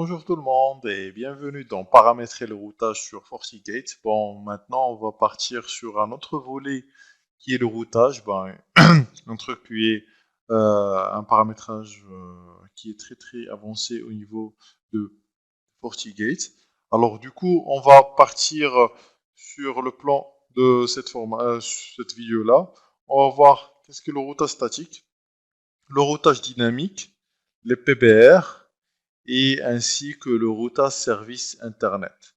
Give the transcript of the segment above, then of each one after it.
Bonjour tout le monde et bienvenue dans Paramétrer le routage sur FortiGate. Bon, maintenant on va partir sur un autre volet qui est le routage. Un truc qui est un paramétrage qui est très avancé au niveau de FortiGate. Alors du coup, on va partir sur le plan de cette vidéo-là. On va voir qu'est-ce que le routage statique, le routage dynamique, les PBR et ainsi que le routage service Internet.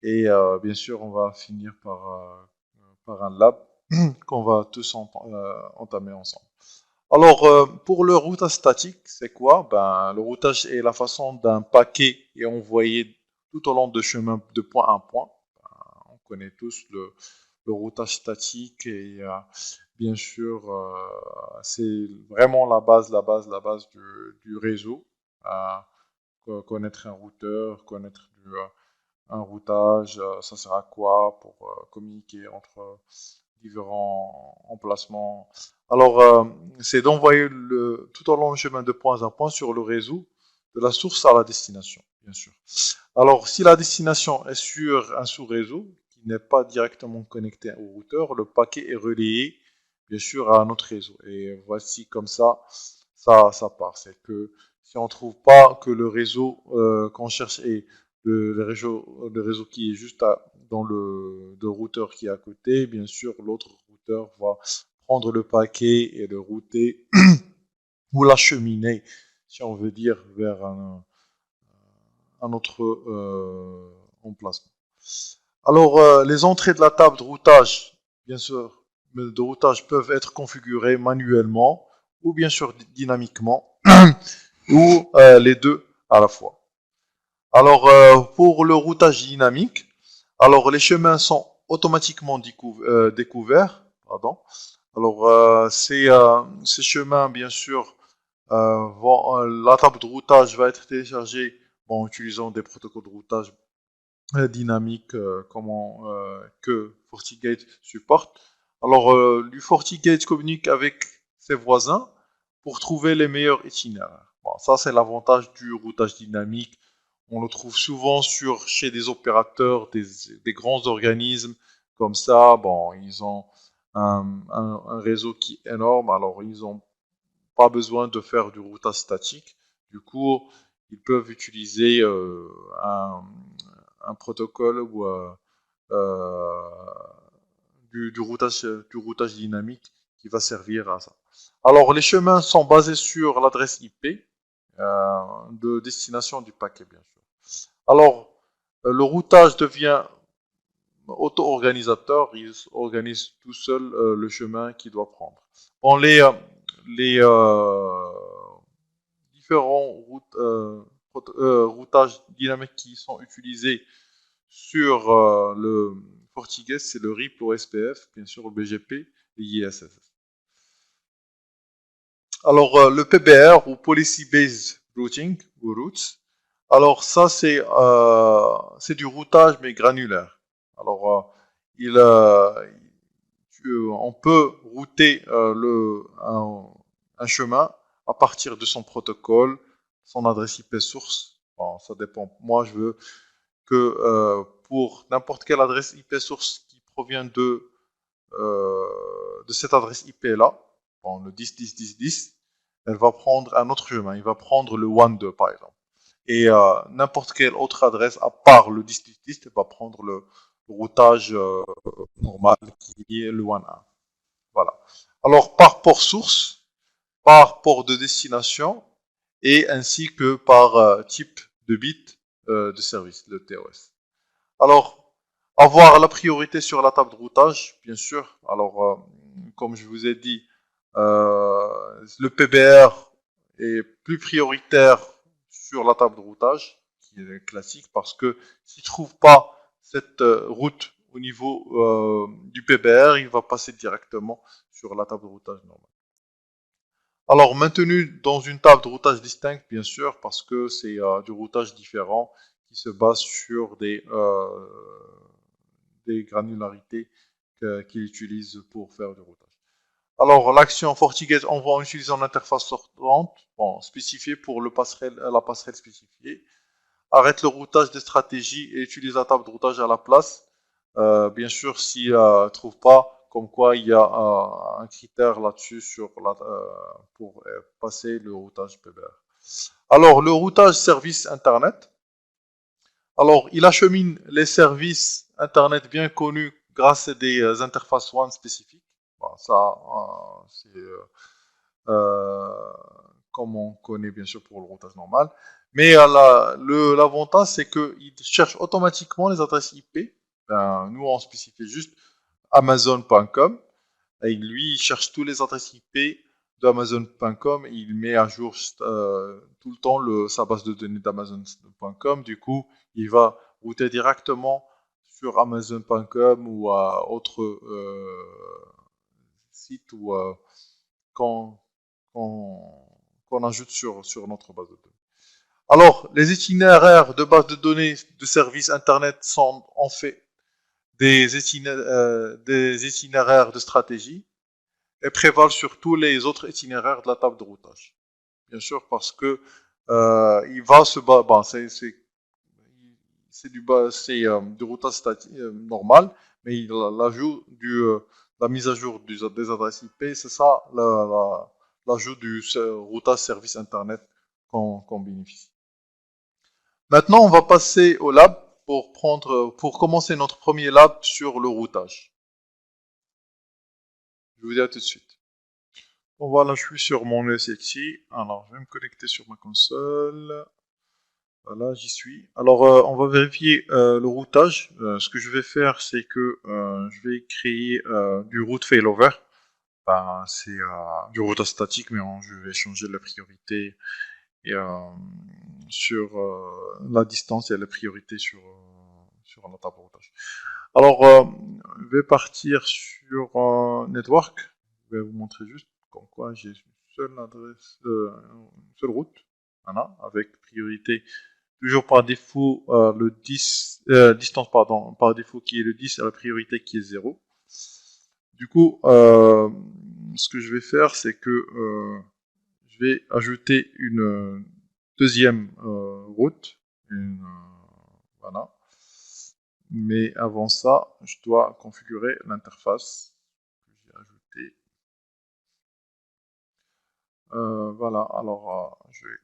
Et bien sûr, on va finir par un lab qu'on va tous entamer ensemble. Alors, pour le routage statique, c'est quoi? Le routage est la façon d'un paquet est envoyé tout au long de chemin de point à point. On connaît tous le routage statique et bien sûr, c'est vraiment la base du réseau. Connaître un routeur, connaître un routage, ça sert à quoi pour communiquer entre différents emplacements. Alors, c'est d'envoyer tout au long du chemin de point à point sur le réseau, de la source à la destination, bien sûr. Alors, si la destination est sur un sous-réseau qui n'est pas directement connecté au routeur, le paquet est relayé, bien sûr, à notre réseau. Et voici comme ça part. C'est que si on ne trouve pas que le réseau qu'on cherche est le réseau qui est juste dans le routeur qui est à côté, bien sûr, l'autre routeur va prendre le paquet et le router ou l'acheminer, si on veut dire, vers un autre emplacement. Alors, les entrées de la table de routage, bien sûr, de routage peuvent être configurées manuellement ou bien sûr dynamiquement ou les deux à la fois. Alors, pour le routage dynamique, alors les chemins sont automatiquement découverts. Pardon. Alors, ces chemins, bien sûr, la table de routage va être téléchargée en utilisant des protocoles de routage dynamiques que FortiGate supporte. Alors, le FortiGate communique avec ses voisins pour trouver les meilleurs itinéraires. Bon, ça, c'est l'avantage du routage dynamique. On le trouve souvent chez des opérateurs, des grands organismes comme ça. Bon, ils ont un réseau qui est énorme, alors ils n'ont pas besoin de faire du routage statique. Du coup, ils peuvent utiliser un protocole ou du routage dynamique qui va servir à ça. Alors, les chemins sont basés sur l'adresse IP de destination du paquet, bien sûr. Alors, le routage devient auto-organisateur, il organise tout seul le chemin qu'il doit prendre. Bon, les différents routages dynamiques qui sont utilisés sur le FortiGate, c'est le RIP, l'OSPF, bien sûr le BGP et l'ISSS. Alors, le PBR ou Policy Based Routing ou Routes, alors ça c'est du routage mais granulaire. Alors, on peut router un chemin à partir de son protocole, son adresse IP source. Bon, ça dépend. Moi, je veux que pour n'importe quelle adresse IP source qui provient de cette adresse IP-là, bon, le 10.10.10.10, elle va prendre un autre chemin. Il va prendre le 1.2 par exemple. Et n'importe quelle autre adresse à part le 10.10.10, elle va prendre le routage normal qui est le 1.1. Voilà. Alors, par port source, par port de destination, et ainsi que par type de bit de service, le TOS. Alors, avoir la priorité sur la table de routage, bien sûr. Alors, comme je vous ai dit, le PBR est plus prioritaire sur la table de routage, qui est classique, parce que s'il ne trouve pas cette route au niveau du PBR, il va passer directement sur la table de routage normale. Alors, maintenu dans une table de routage distincte, bien sûr, parce que c'est du routage différent qui se base sur des granularités qu'il utilise pour faire du routage. Alors, l'action FortiGate envoie en utilisant l'interface sortante, bon, spécifiée pour la passerelle spécifiée. arrête le routage des stratégies et utilise la table de routage à la place. Bien sûr, si ne trouve pas, comme quoi il y a un critère là-dessus pour passer le routage PBR. Alors, le routage service Internet. Alors, il achemine les services Internet bien connus grâce à des interfaces WAN spécifiques. Bon, ça, c'est euh, comme on connaît bien sûr pour le routage normal. Mais l'avantage, c'est qu'il cherche automatiquement les adresses IP. Ben, nous, on spécifie juste Amazon.com. Et lui, il cherche tous les adresses IP de Amazon.com. Il met à jour tout le temps sa base de données d'Amazon.com. Du coup, il va router directement sur Amazon.com ou à autre site ou qu'on qu'on ajoute sur notre base de données. Alors, les itinéraires de base de données de services Internet sont en fait des itinéraires de stratégie et prévalent sur tous les autres itinéraires de la table de routage. Bien sûr, parce que il va se battre. Bon, c'est du routage normal, mais l'ajout la mise à jour des adresses IP, c'est ça l'ajout du routage service Internet qu'on bénéficie. Maintenant, on va passer au lab pour commencer notre premier lab sur le routage. Je vous dis à tout de suite. Bon, voilà, je suis sur mon ESXi. Alors, je vais me connecter sur ma console. Voilà, j'y suis. Alors, on va vérifier le routage. Ce que je vais faire, c'est que je vais créer du route failover. Ben, c'est du routage statique, mais je vais changer la priorité et, sur la distance et la priorité sur la table de routage. Alors, je vais partir sur Network. Je vais vous montrer juste comme quoi j'ai une seule adresse, une seule route. Voilà, avec priorité toujours par défaut le 10, distance pardon, par défaut qui est le 10 et la priorité qui est 0. Du coup, ce que je vais faire, c'est que je vais ajouter une deuxième route. Voilà. Mais avant ça, je dois configurer l'interface que j'ai ajoutée. Voilà, alors je vais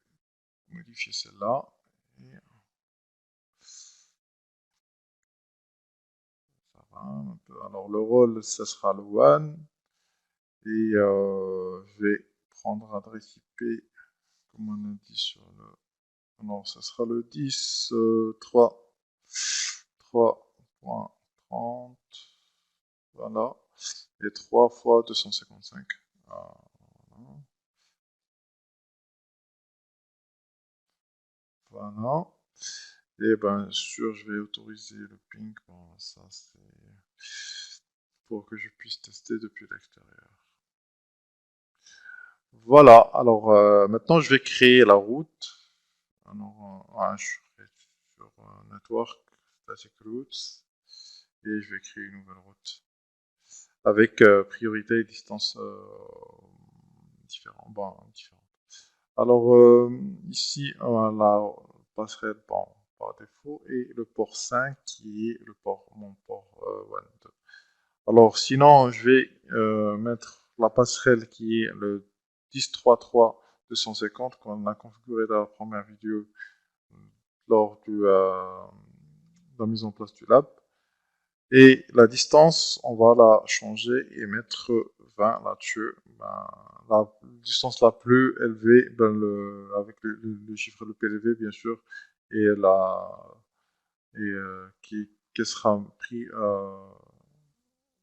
modifier celle-là. Ça va un peu. Alors le rôle, ça sera le one. Et je vais prendre l'adresse IP, comme on a dit sur le... Alors, ça sera le 10, 3.30, voilà, et 3 fois 255. Voilà. Et bien sûr, je vais autoriser le ping. Bon, ça, c'est pour que je puisse tester depuis l'extérieur. Voilà, alors maintenant je vais créer la route. Alors, je serai sur Network, Static Routes, et je vais créer une nouvelle route avec priorité et distance différentes. Bon, différentes. Alors, ici, on a la passerelle par défaut et le port 5 qui est mon port 1. Alors, sinon, je vais mettre la passerelle qui est le 10.3.3.250 qu'on a configuré dans la première vidéo lors de la mise en place du lab. Et la distance, on va la changer et mettre 20 là-dessus. Ben, la distance la plus élevée, avec le chiffre le plus élevé, bien sûr, et, qui sera pris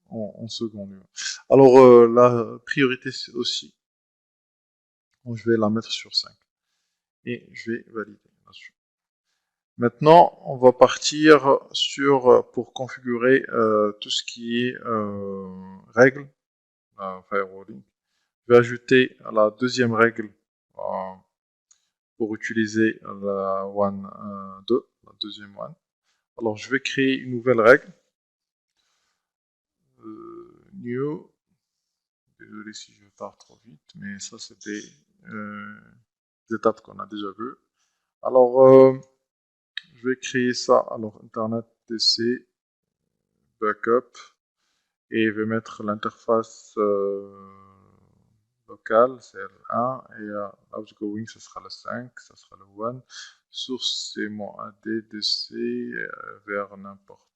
en second lieu. Alors, la priorité aussi, je vais la mettre sur 5. Et je vais valider là-dessus. Maintenant, on va partir pour configurer tout ce qui est règles, firewalling. Je vais ajouter la deuxième règle pour utiliser la WAN 2, la deuxième WAN. Alors, je vais créer une nouvelle règle. New. Désolé si je pars trop vite, mais ça, c'est des étapes qu'on a déjà vues. Alors, je vais créer ça. Alors, Internet DC, backup, et je vais mettre l'interface locale, c'est le 1, et outgoing, ce sera le 5, ce sera le 1. Source, c'est mon ADDC vers n'importe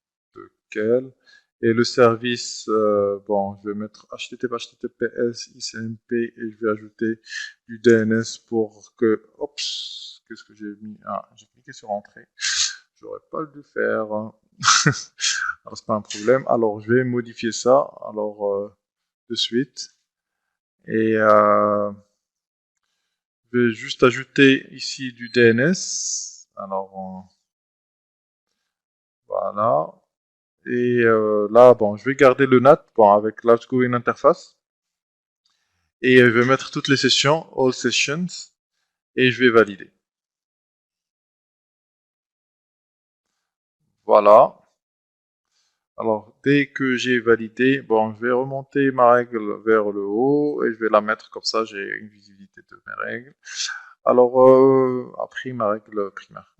quel. Et le service, bon, je vais mettre HTTPS, ICMP, et je vais ajouter du DNS pour que, oups, qu'est-ce que j'ai mis? Ah, j'ai cliqué sur entrée. J'aurais pas dû faire. Alors, c'est pas un problème. Alors, je vais modifier ça. Alors, de suite. Et je vais juste ajouter ici du DNS. Alors, voilà. Et là, bon, je vais garder le NAT bon, avec l'outgoing interface. Et je vais mettre toutes les sessions, all sessions, et je vais valider. Voilà. Alors, dès que j'ai validé, bon, je vais remonter ma règle vers le haut et je vais la mettre comme ça, j'ai une visibilité de mes règles. Alors, après ma règle primaire,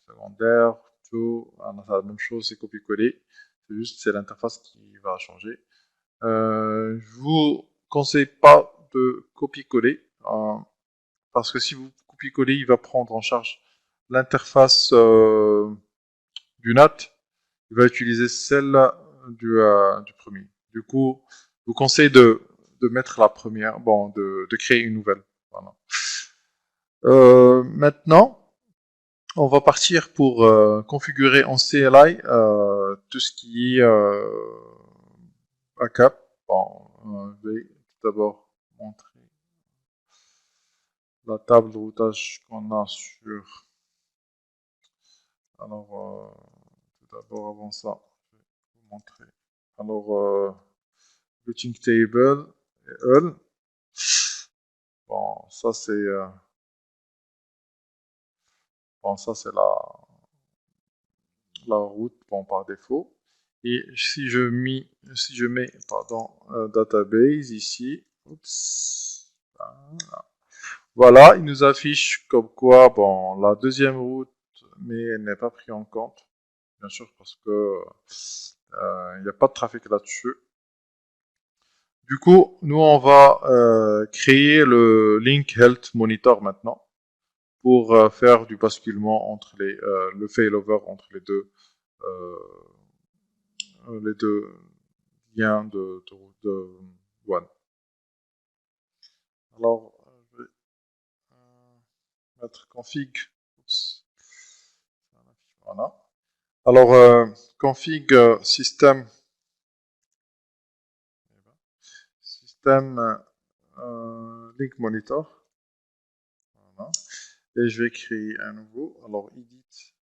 secondaire, tout, c'est la même chose, c'est copier-coller. C'est juste, c'est l'interface qui va changer. Je vous conseille pas de copier-coller, parce que si vous copiez-coller, il va prendre en charge l'interface du NAT. Il va utiliser celle du premier. Du coup, je vous conseille de mettre la première, bon, de créer une nouvelle. Voilà. Maintenant, on va partir pour configurer en CLI tout ce qui est backup. Bon, je vais tout d'abord montrer la table de routage qu'on a sur. Alors, tout d'abord, avant ça, je vais vous montrer. Alors, routing table et all. Bon, ça c'est bon, ça c'est la route bon, par défaut. Et si je mets pardon, database ici, oups, voilà, il nous affiche comme quoi bon, la deuxième route, mais elle n'est pas prise en compte, bien sûr parce que il n'y a pas de trafic là-dessus. Du coup, nous on va créer le link health monitor maintenant pour faire du basculement entre le failover entre les deux liens de One. Alors, je vais mettre config. Oups. Voilà. Alors, config système link monitor. Voilà. Et je vais créer un nouveau. Alors, edit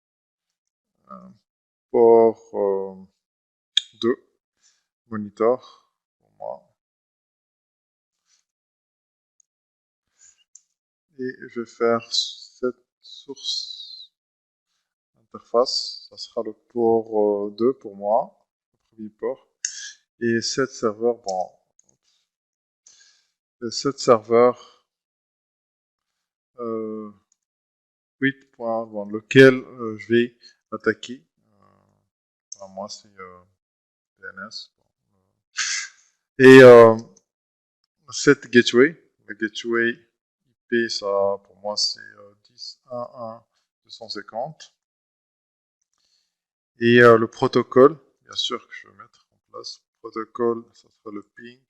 port 2 monitor pour moi. Et je vais faire cette source interface. Ça sera le port 2 pour moi, le premier port. Et cette serveur, bon, cette serveur 8. Bon, lequel je vais attaquer. Moi, c'est DNS. Et cette gateway, le gateway IP, ça, pour moi, c'est 10.1.1.250. Et le protocole, bien sûr que je vais mettre en place. Protocole, ça sera le ping.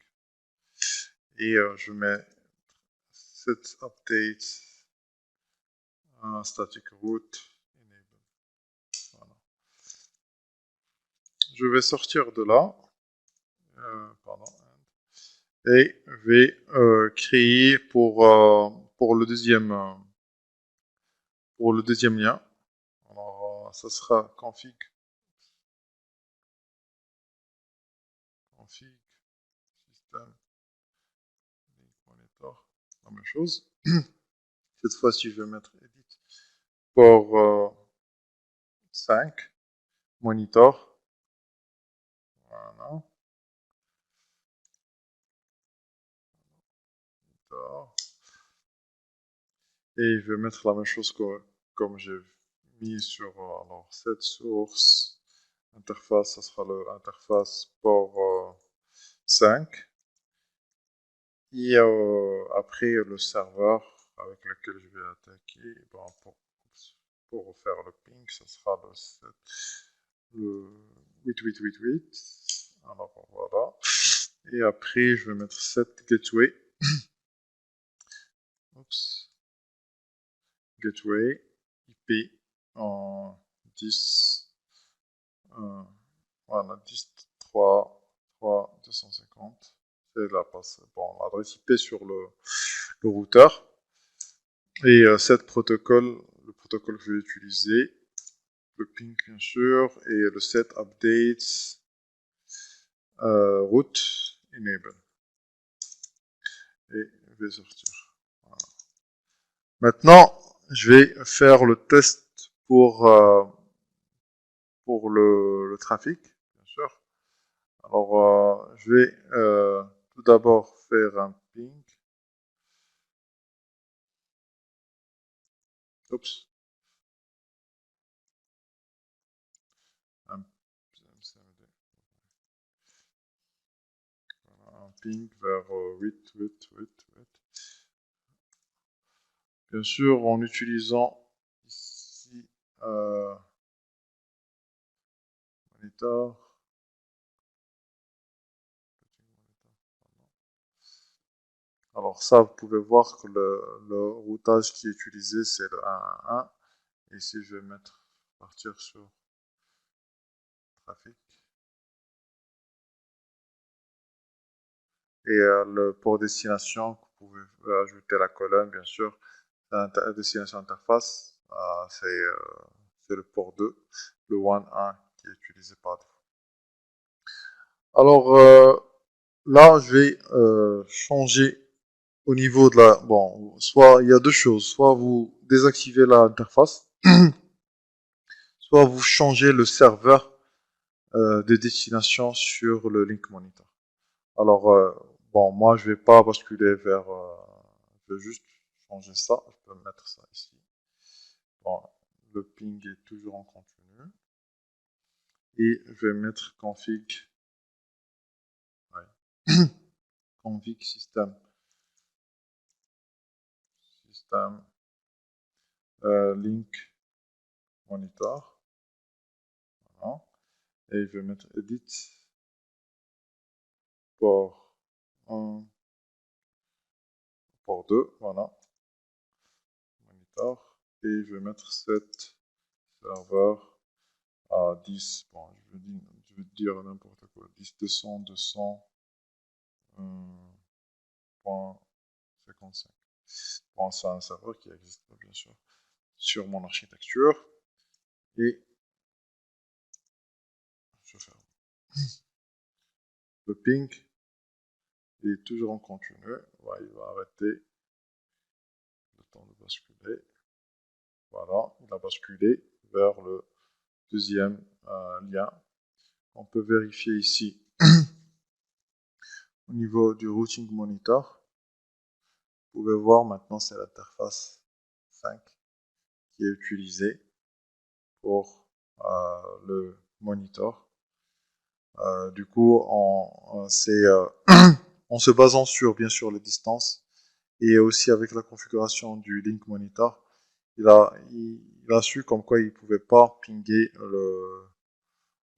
Et je mets set update static route enable. Voilà. Je vais sortir de là. Pardon. Et je vais créer pour le deuxième lien. Alors, ça sera config système link monitor, la même chose. Cette fois-ci, je vais mettre edit pour 5 monitor. Voilà. Monitor. Et je vais mettre la même chose comme j'ai mis sur alors cette source interface, ça sera l'interface port 5. Et après le serveur avec lequel je vais attaquer, bon, pour faire le ping, ça sera le 8888. Alors voilà. Et après, je vais mettre cette gateway. Oups. Gateway IP en 10. Voilà, 10.3.250. C'est l'adresse IP sur le routeur. Et cette protocole, le protocole que je vais utiliser, le ping bien sûr, et le set updates route enable. Et je vais sortir. Voilà. Maintenant, je vais faire le test pour le trafic, bien sûr. Alors, je vais tout d'abord faire un ping. Oups. Un ping vers 8. Bien sûr, en utilisant ici monitor. Alors ça, vous pouvez voir que le routage qui est utilisé, c'est le 1.1.1. Et ici, je vais partir sur trafic. Et le port destination, vous pouvez ajouter la colonne, bien sûr. Destination interface, c'est le port 2, le 1.1 qui est utilisé par défaut. Alors là, je vais changer au niveau de la... Bon, soit il y a deux choses. Soit vous désactivez l'interface, soit vous changez le serveur de destination sur le link monitor. Alors, bon, moi, je vais pas basculer vers... je vais juste changer ça. Je peux mettre ça ici. Bon, le ping est toujours en continu. Et je vais mettre config. Ouais. Config system. Link monitor. Voilà. Et je vais mettre edit port 1, port 2, voilà. Monitor. Et je vais mettre set serveur à 10. Bon, je vais dire n'importe quoi. 10, 200, 200. .55. Bon, c'est un serveur qui existe bien sûr sur mon architecture. Et je ferme. Le ping est toujours en continu. Ouais, il va arrêter le temps de basculer. Voilà, il a basculé vers le deuxième lien. On peut vérifier ici au niveau du routing monitor. Vous pouvez voir maintenant c'est l'interface 5 qui est utilisée pour le monitor. Du coup, en se basant sur bien sûr les distances et aussi avec la configuration du link monitor, il a su comme quoi il ne pouvait pas pinguer le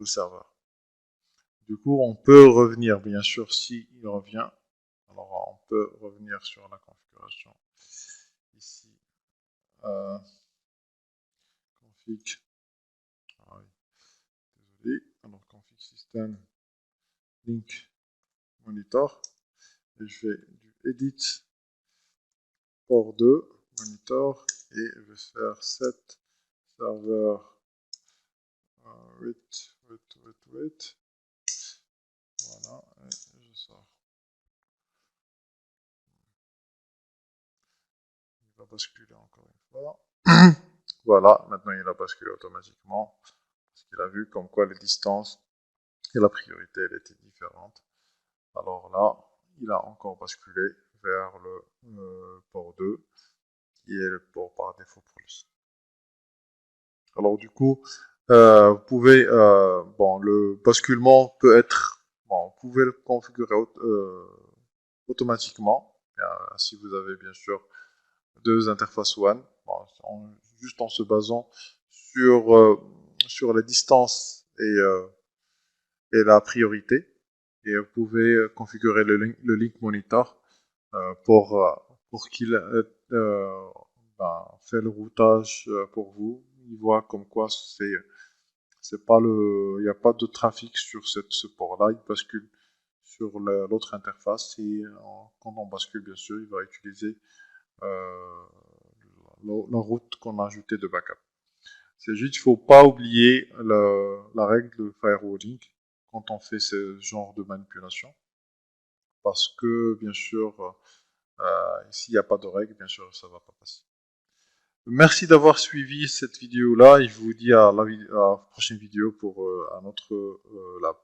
serveur. Du coup, on peut revenir, bien sûr, s'il revient. Alors, on peut revenir sur la configuration. Ici, config. Ah oui, désolé. Alors, config system link monitor. Et je fais du edit port 2 monitor et je vais faire set serveur wait. Voilà, et je sors. Il va basculer encore une fois. Voilà, maintenant il a basculé automatiquement parce qu'il a vu comme quoi les distances et la priorité elle était différente. Alors là, il a encore basculé vers le port 2 qui est le port par défaut pour lui. Alors du coup, vous pouvez, bon, le basculement peut être, bon, vous pouvez le configurer automatiquement, si vous avez bien sûr deux interfaces WAN, bon, juste en se basant sur, sur la distance et la priorité. Et vous pouvez configurer le link monitor pour qu'il fait le routage pour vous. Il voit comme quoi c'est pas il n'y a pas de trafic sur ce port-là. Il bascule sur l'autre interface et quand on bascule, bien sûr, il va utiliser euh, la route qu'on a ajoutée de backup. C'est juste, il ne faut pas oublier la règle de firewalling quand on fait ce genre de manipulation. Parce que, bien sûr, s'il n'y a pas de règle, bien sûr, ça ne va pas passer. Merci d'avoir suivi cette vidéo-là et je vous dis à la prochaine vidéo pour un autre lab.